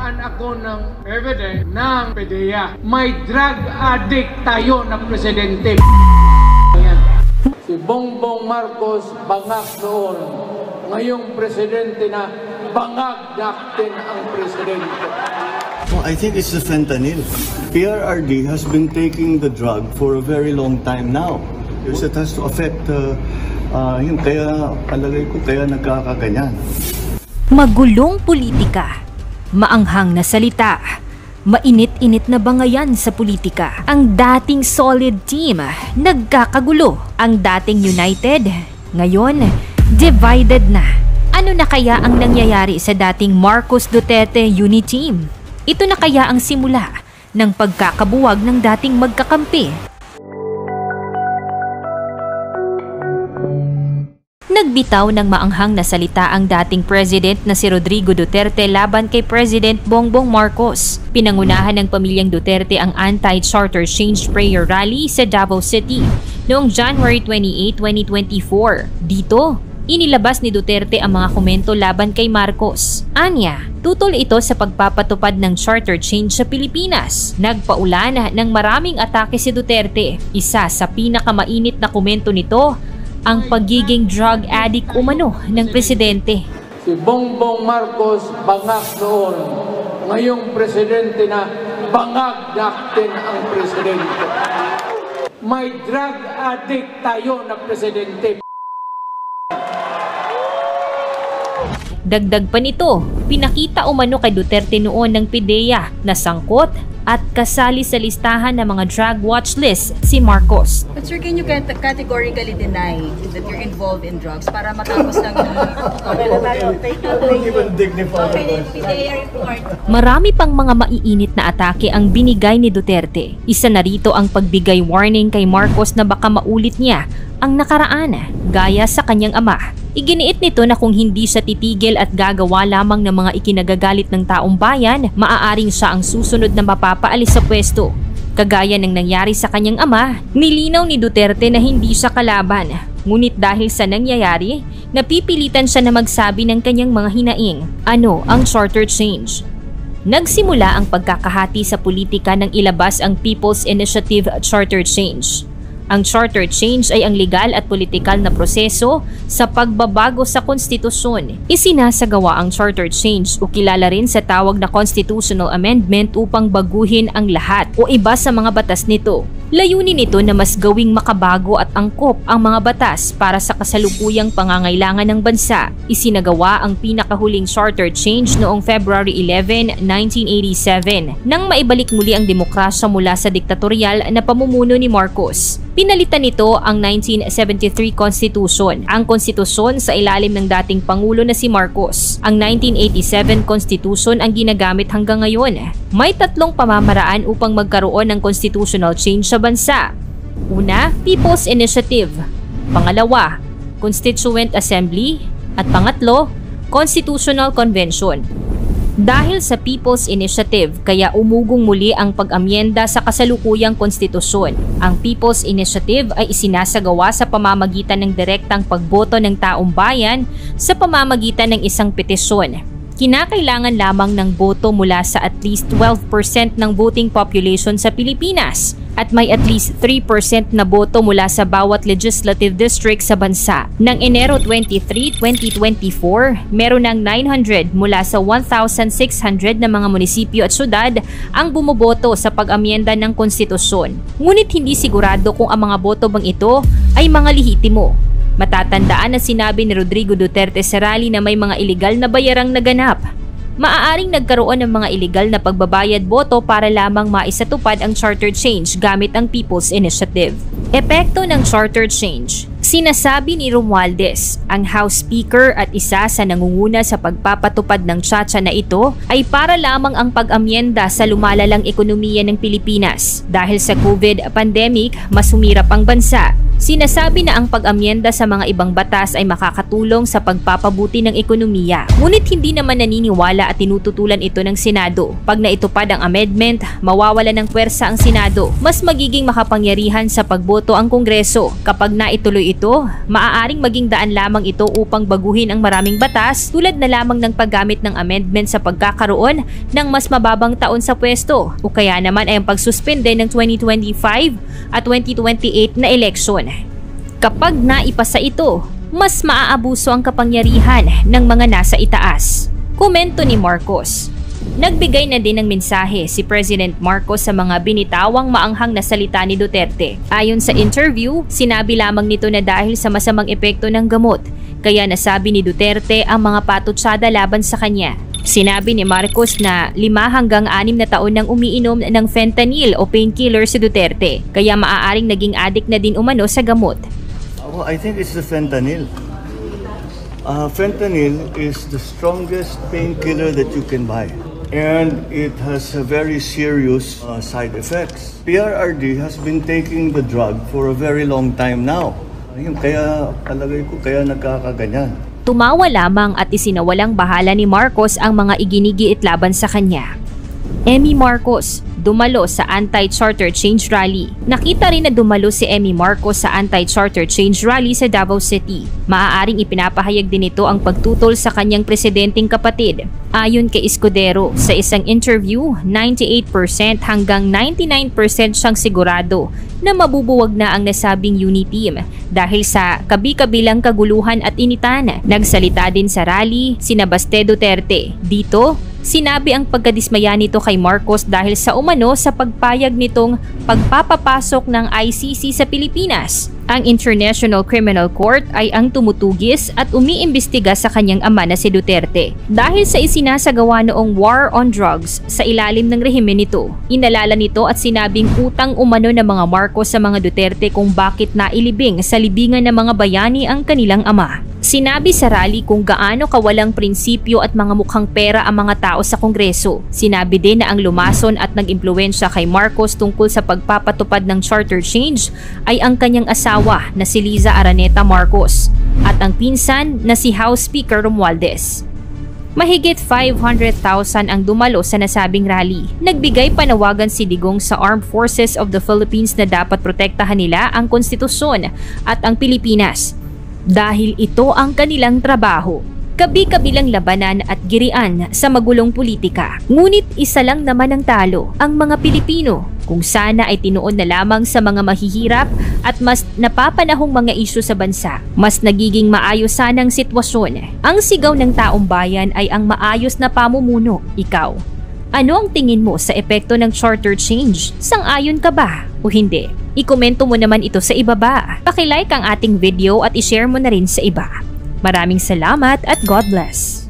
Nagkaroon ako ng evidence ng PDEA. May drug addict tayo na presidente. Si Bongbong Marcos bangag noon. Ngayong presidente na bangag natin ang presidente. Well, I think it's the fentanyl. PRRD has been taking the drug for a very long time now. It has to affect yung kaya palagay ko kaya nagkakaganyan. Magulong politika, maanghang na salita, mainit-init na bangayan sa politika. Ang dating solid team, nagkakagulo. Ang dating united, ngayon, divided na. Ano na kaya ang nangyayari sa dating Marcos Duterte Uniteam? Ito na kaya ang simula ng pagkakabuwag ng dating magkakampi? Nagbitaw ng maanghang na salita ang dating president na si Rodrigo Duterte laban kay President Bongbong Marcos. Pinangunahan ng pamilyang Duterte ang anti-charter change prayer rally sa Davao City noong January 28, 2024. Dito, inilabas ni Duterte ang mga komento laban kay Marcos. Anya, tutol ito sa pagpapatupad ng charter change sa Pilipinas. Nagpaulan ng maraming atake si Duterte. Isa sa pinakamainit na komento nito, ang pagiging drug addict umano ng presidente. Si Bongbong Marcos bangag noon. Ngayong presidente na bangag natin ang presidente. May drug addict tayo na presidente. Dagdag pa nito, pinakita umano kay Duterte noon ng PDEA na sangkot at kasali sa listahan ng mga drug watch list si Marcos. But sir, can you categorically deny that you're involved in drugs para matapos ng Marami pang mga maiinit na atake ang binigay ni Duterte. Isa na rito ang pagbigay warning kay Marcos na baka maulit niya ang nakaraan gaya sa kanyang ama. Iginiit nito na kung hindi siya titigil at gagawa lamang ng mga ikinagagalit ng taong bayan, maaaring siya ang susunod na mapapaalis sa pwesto. Kagaya ng nangyari sa kanyang ama, nilinaw ni Duterte na hindi siya kalaban. Ngunit dahil sa nangyayari, napipilitan siya na magsabi ng kanyang mga hinaing. Ano ang charter change? Nagsimula ang pagkakahati sa politika nang ilabas ang People's Initiative Charter Change. Ang charter change ay ang legal at politikal na proseso sa pagbabago sa konstitusyon. Isinasagawa ang charter change o kilala rin sa tawag na constitutional amendment upang baguhin ang lahat o iba sa mga batas nito. Layunin nito na mas gawing makabago at angkop ang mga batas para sa kasalukuyang pangangailangan ng bansa. Isinagawa ang pinakahuling charter change noong February 11, 1987 nang maibalik muli ang demokrasya mula sa diktatorial na pamumuno ni Marcos. Pinalitan nito ang 1973 Constitution, ang konstitusyon sa ilalim ng dating Pangulo na si Marcos. Ang 1987 Constitution ang ginagamit hanggang ngayon. May tatlong pamamaraan upang magkaroon ng constitutional change sa bansa. Una, People's Initiative. Pangalawa, Constituent Assembly. At pangatlo, Constitutional Convention. Dahil sa People's Initiative, kaya umugong muli ang pag-amyenda sa kasalukuyang konstitusyon. Ang People's Initiative ay isinasagawa sa pamamagitan ng direktang pagboto ng taong bayan sa pamamagitan ng isang petisyon. Kinakailangan lamang ng boto mula sa at least 12% ng voting population sa Pilipinas at may at least 3% na boto mula sa bawat legislative district sa bansa. Nang Enero 23, 2024, meron ng 900 mula sa 1,600 na mga munisipyo at syudad ang bumoboto sa pag-amyenda ng konstitusyon. Ngunit hindi sigurado kung ang mga boto bang ito ay mga lehitimo. Matatandaan na sinabi ni Rodrigo Duterte sa rally na may mga ilegal na bayarang naganap. Maaaring nagkaroon ng mga ilegal na pagbabayad boto para lamang maisatupad ang charter change gamit ang People's Initiative. Epekto ng charter change. Sinasabi ni Romualdez, ang House Speaker at isa sa nangunguna sa pagpapatupad ng tsa-tsa na ito ay para lamang ang pag-amyenda sa lumalalang ekonomiya ng Pilipinas. Dahil sa COVID pandemic, mas humirap ang bansa. Sinasabi na ang pag-amyenda sa mga ibang batas ay makakatulong sa pagpapabuti ng ekonomiya. Ngunit hindi naman naniniwala at tinututulan ito ng Senado. Pag naitupad ang amendment, mawawala ng puwersa ang Senado. Mas magiging makapangyarihan sa pagboto ang Kongreso. Kapag naituloy ito, maaaring maging daan lamang ito upang baguhin ang maraming batas tulad na lamang ng paggamit ng amendment sa pagkakaroon ng mas mababang taon sa pwesto o kaya naman ay ang pagsuspende ng 2025 at 2028 na eleksyon. Kapag naipasa ito, mas maaabuso ang kapangyarihan ng mga nasa itaas. Komento ni Marcos. Nagbigay na din ng mensahe si President Marcos sa mga binitawang maanghang na salita ni Duterte. Ayon sa interview, sinabi lamang nito na dahil sa masamang epekto ng gamot, kaya nasabi ni Duterte ang mga patutsada laban sa kanya. Sinabi ni Marcos na 5 hanggang 6 na taon nang umiinom ng fentanyl o painkiller si Duterte, kaya maaaring naging addict na din umano sa gamot. Well, I think it's the fentanyl. Fentanyl is the strongest painkiller that you can buy. And it has a very serious side effects. PRRD has been taking the drug for a very long time now. Kaya palagay ko kaya nagkakaganyan. Tumawa lamang at isinawalang bahala ni Marcos ang mga iginigiit laban sa kanya. Emmy Marcos, dumalo sa Anti-Charter Change Rally. Nakita rin na dumalo si Emmy Marcos sa Anti-Charter Change Rally sa Davao City. Maaaring ipinapahayag din ito ang pagtutol sa kanyang presidenteng kapatid. Ayon kay Escudero, sa isang interview, 98% hanggang 99% siyang sigurado na mabubuwag na ang nasabing UNITEAM dahil sa kabi-kabilang kaguluhan at initan. Nagsalita din sa rally sina Baste Duterte. Dito, sinabi ang pagkadismaya nito kay Marcos dahil sa umano sa pagpayag nitong pagpapapasok ng ICC sa Pilipinas. Ang International Criminal Court ay ang tumutugis at umiimbestiga sa kanyang ama na si Duterte. Dahil sa isinasagawa noong war on drugs sa ilalim ng rehimen nito, inalala nito at sinabing utang umano ng mga Marcos sa mga Duterte kung bakit nailibing sa libingan ng mga bayani ang kanilang ama. Sinabi sa rally kung gaano kawalang prinsipyo at mga mukhang pera ang mga tao sa Kongreso. Sinabi din na ang lumason at nag-impluwensya kay Marcos tungkol sa pagpapatupad ng charter change ay ang kanyang asawa na si Liza Araneta Marcos at ang pinsan na si House Speaker Romualdez. Mahigit 500,000 ang dumalo sa nasabing rally. Nagbigay panawagan si Digong sa Armed Forces of the Philippines na dapat protektahan nila ang konstitusyon at ang Pilipinas. Dahil ito ang kanilang trabaho. Kabi-kabilang labanan at girian sa magulong politika. Ngunit isa lang naman ang talo, ang mga Pilipino, kung sana ay tinuon na lamang sa mga mahihirap at mas napapanahong mga isyu sa bansa. Mas nagiging maayos sanang sitwasyon. Ang sigaw ng taong bayan ay ang maayos na pamumuno. Ikaw, ano ang tingin mo sa epekto ng charter change? Sang-ayon ka ba o hindi? I-komento mo naman ito sa ibaba. Paki-like ang ating video at i-share mo na rin sa iba. Maraming salamat at God bless.